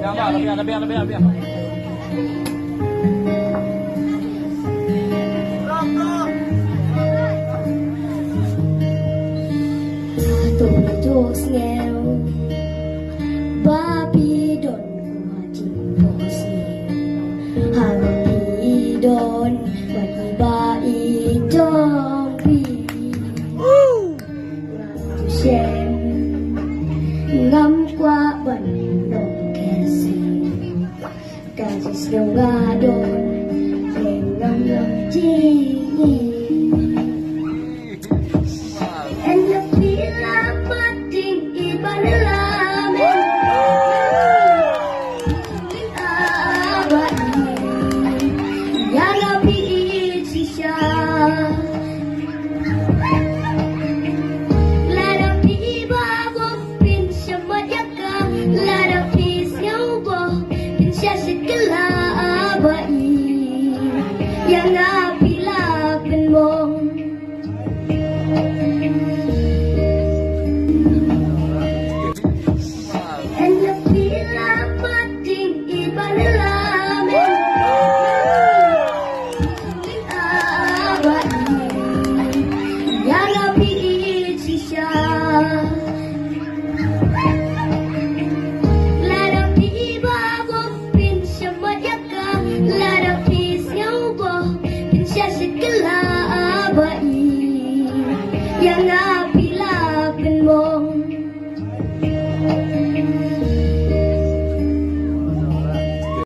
Lebih. Tujuh nghèo ba bi đồn của chính phố si hàng bi đồn và đi ba y trong bi xem ngắm qua bận đồng kẻ gì cả chỉ siêu ga đồn để ngắm ngắm chi and the feel mating iban lamen abadi ya nabi sisha la nabi babo pin shamayaka la nabi siabo pin shashikala abadi ya nabi la pin mong Let a piece, yo, boy, and just a